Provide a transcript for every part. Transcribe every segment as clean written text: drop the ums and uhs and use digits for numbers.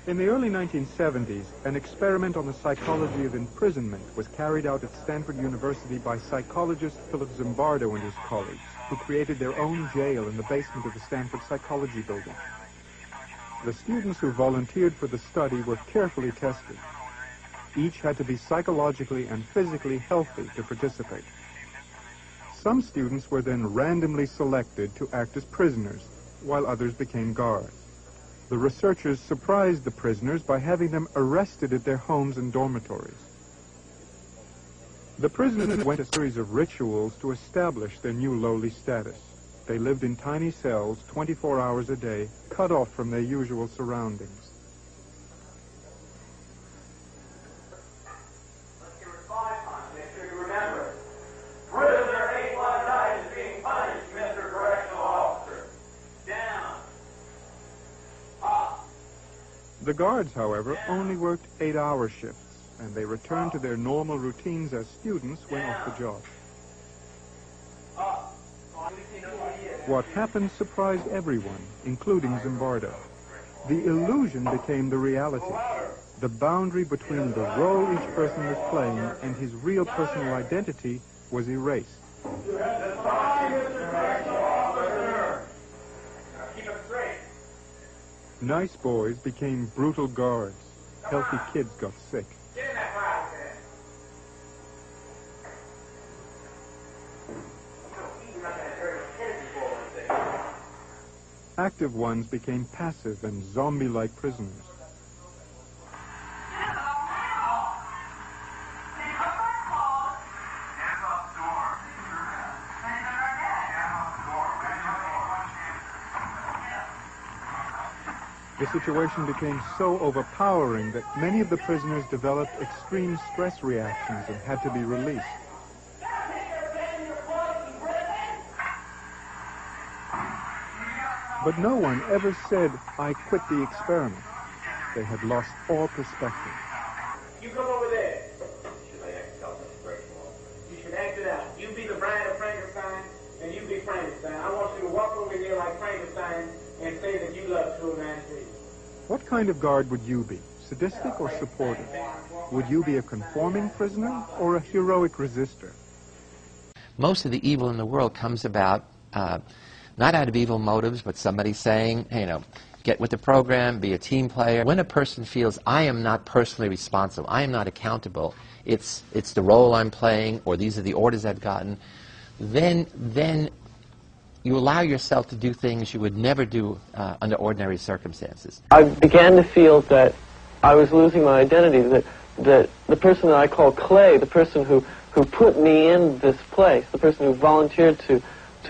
In the early 1970s, an experiment on the psychology of imprisonment was carried out at Stanford University by psychologist Philip Zimbardo and his colleagues, who created their own jail in the basement of the Stanford Psychology Building. The students who volunteered for the study were carefully tested. Each had to be psychologically and physically healthy to participate. Some students were then randomly selected to act as prisoners, while others became guards. The researchers surprised the prisoners by having them arrested at their homes and dormitories. The prisoners went a series of rituals to establish their new lowly status. They lived in tiny cells 24 hours a day, cut off from their usual surroundings. The guards, however, only worked 8-hour shifts, and they returned to their normal routines as students when off the job. What happened surprised everyone, including Zimbardo. The illusion became the reality. The boundary between the role each person was playing and his real personal identity was erased. Nice boys became brutal guards. Healthy kids got sick. Active ones became passive and zombie-like prisoners. The situation became so overpowering that many of the prisoners developed extreme stress reactions and had to be released. But no one ever said, "I quit the experiment." They had lost all perspective. You come over there. You should act it out. You be the bride of Frankenstein, and you be Frankenstein. I want you to walk over here like Frankenstein and say that you love true humanity. What kind of guard would you be? Sadistic or supportive? Would you be a conforming prisoner or a heroic resistor? Most of the evil in the world comes about not out of evil motives, but somebody saying, hey, get with the program, be a team player. When a person feels, I am not personally responsible, I am not accountable, it's the role I'm playing, or these are the orders I've gotten, then you allow yourself to do things you would never do under ordinary circumstances. I began to feel that I was losing my identity, that the person that I call Clay, the person who put me in this place, the person who volunteered to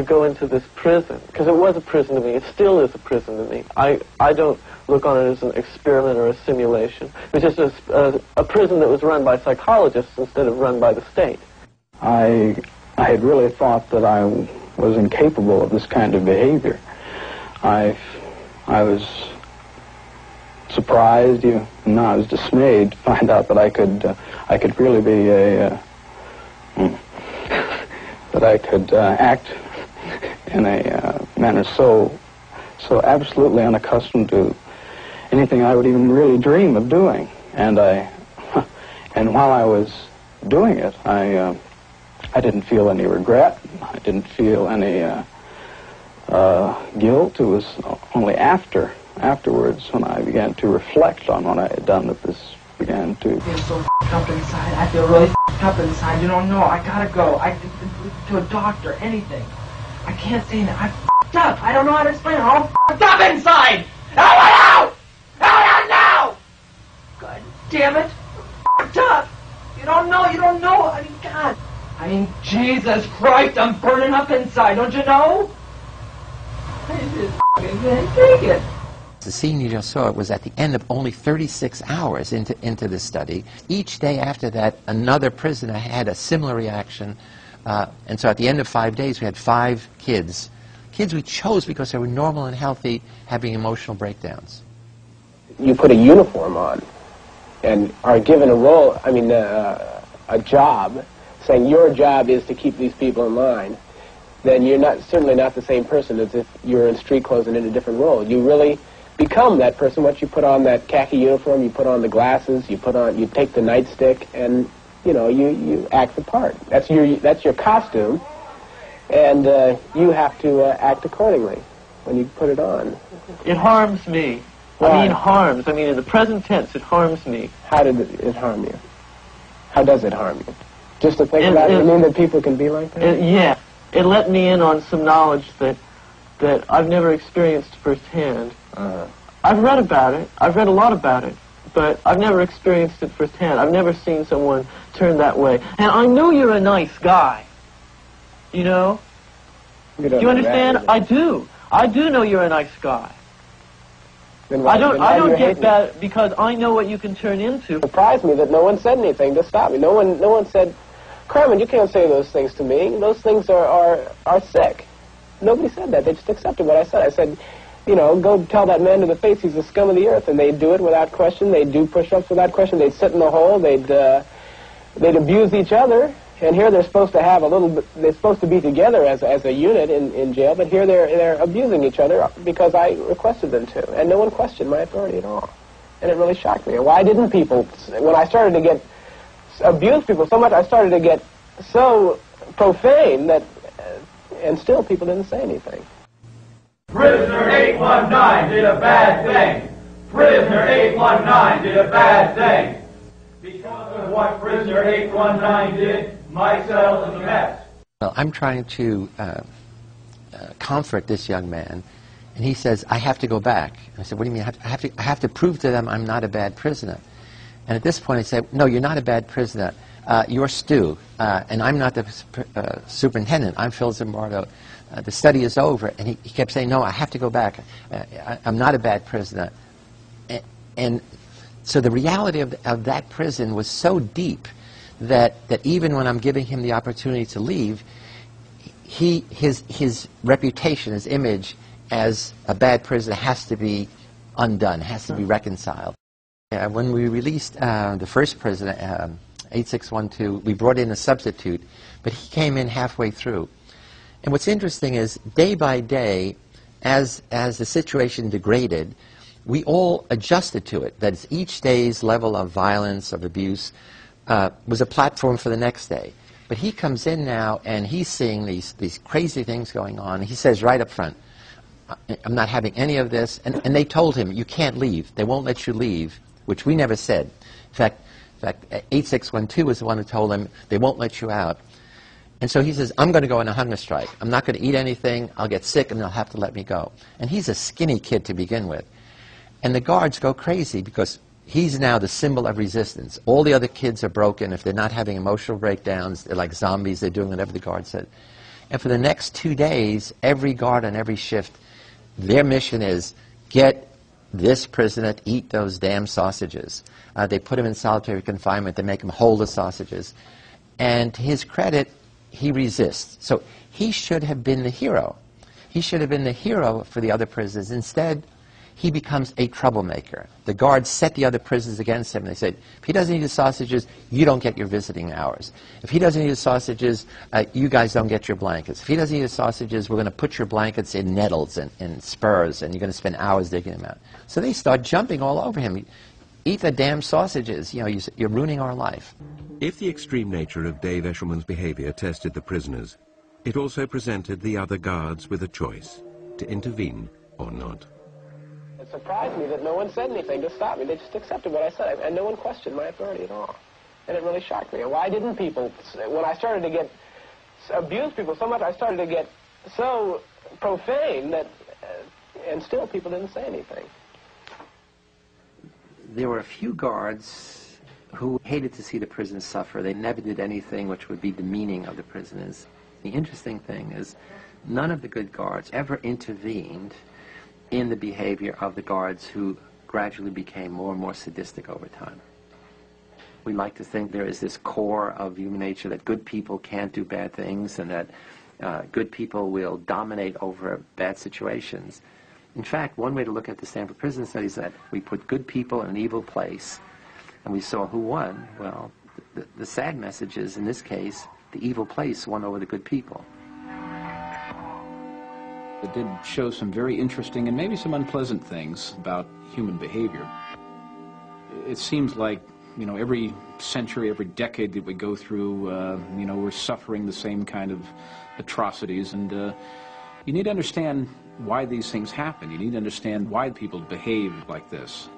go into this prison, because it was a prison to me, it still is a prison to me. I don't look on it as an experiment or a simulation. It was just a prison that was run by psychologists instead of run by the state. I had really thought that I was incapable of this kind of behavior. I was surprised, I was dismayed to find out that I could really be that I could act in a manner so absolutely unaccustomed to anything I would even really dream of doing. And while I was doing it, I didn't feel any regret. I didn't feel any guilt. It was only afterwards when I began to reflect on what I had done that this began to... I feel so up inside. I feel really up inside. You don't know. I gotta go. To a doctor, anything. I can't say that. I'm up. I don't know how to explain it. I'm all up inside. Out! Out now! God damn it. I'm up. You don't know. I mean, God. I mean, Jesus Christ, I'm burning up inside, don't you know? I just can't take it. The scene you just saw was at the end of only 36 hours into the study. Each day after that, another prisoner had a similar reaction. And so at the end of 5 days, we had 5 kids. Kids we chose because they were normal and healthy, having emotional breakdowns. You put a uniform on and are given a role, a job, saying your job is to keep these people in line, then you're certainly not the same person as if you're in street clothes and in a different role. You really become that person. Once you put on that khaki uniform, you put on the glasses, you take the nightstick, and you act the part. That's your costume, and you have to act accordingly when you put it on. It harms me. Why? I mean harms. I mean in the present tense, it harms me. How did it harm you? How does it harm you? Just to think about it, you mean that people can be like that? Yeah. It let me in on some knowledge that I've never experienced firsthand. I've read about it. I've read a lot about it. But I've never experienced it firsthand. I've never seen someone turn that way. And I know you're a nice guy. You know? You Do you understand? I do. I do know you're a nice guy. Then why, I don't get that because I know what you can turn into. It surprised me that no one said anything to stop me. No one said, Kramer, you can't say those things to me. Those things are sick. Nobody said that. They just accepted what I said. I said, go tell that man to the face he's the scum of the earth, and they'd do it without question. They'd do push-ups without question. They'd sit in the hole. They'd abuse each other. And here they're supposed to have they're supposed to be together as a unit in jail, but here they're abusing each other because I requested them to, and no one questioned my authority at all. And it really shocked me. Why didn't people, when I started to get abuse people so much, I started to get so profane that, and still people didn't say anything. Prisoner 819 did a bad thing. Prisoner 819 did a bad thing. Because of what prisoner 819 did, my cell is a mess. Well, I'm trying to comfort this young man, and he says, I have to go back. And I said, what do you mean? I have to prove to them I'm not a bad prisoner. And at this point I said, no, you're not a bad prisoner. You're Stu, and I'm not the superintendent. I'm Phil Zimbardo. The study is over. And he kept saying, no, I have to go back. I'm not a bad prisoner. And so the reality of that prison was so deep that even when I'm giving him the opportunity to leave, his reputation, his image as a bad prisoner has to be undone, has to be reconciled. When we released the first prisoner, 8612, we brought in a substitute, but he came in halfway through. And what's interesting is, day by day, as the situation degraded, we all adjusted to it. That is, each day's level of violence, of abuse, was a platform for the next day. But he comes in now, and he's seeing these crazy things going on. He says right up front, I'm not having any of this. And they told him, you can't leave. They won't let you leave, which we never said. In fact, 8612 was the one who told him, they won't let you out. And so he says, I'm going to go on a hunger strike. I'm not going to eat anything. I'll get sick, and they'll have to let me go. And he's a skinny kid to begin with. And the guards go crazy because he's now the symbol of resistance. All the other kids are broken. If they're not having emotional breakdowns, they're like zombies. They're doing whatever the guard said. And for the next 2 days, every guard on every shift, their mission is get this prisoner to eat those damn sausages. They put him in solitary confinement. They make him hold the sausages. And to his credit, he resists. So he should have been the hero. He should have been the hero for the other prisoners. Instead, he becomes a troublemaker. The guards set the other prisoners against him. They said, if he doesn't eat the sausages, you don't get your visiting hours. If he doesn't eat the sausages, you guys don't get your blankets. If he doesn't eat the sausages, we're going to put your blankets in nettles and spurs, and you're going to spend hours digging them out. So they start jumping all over him. Eat the damn sausages. You're ruining our life. If the extreme nature of Dave Eshelman's behavior tested the prisoners, it also presented the other guards with a choice, to intervene or not. It surprised me that no one said anything to stop me. They just accepted what I said, and no one questioned my authority at all. And it really shocked me. Why didn't people, when I started to get abuse people so much, I started to get so profane that, and still people didn't say anything. There were a few guards who hated to see the prisoners suffer. They never did anything which would be demeaning of the prisoners. The interesting thing is, none of the good guards ever intervened in the behavior of the guards who gradually became more and more sadistic over time. We like to think there is this core of human nature that good people can't do bad things and that good people will dominate over bad situations. In fact, one way to look at the Stanford prison study is that we put good people in an evil place, and we saw who won. Well, the sad message is, in this case, the evil place won over the good people. It did show some very interesting and maybe some unpleasant things about human behavior. It seems like, you know, every century, every decade that we go through, you know, we're suffering the same kind of atrocities, and you need to understand why these things happen. You need to understand why people behave like this.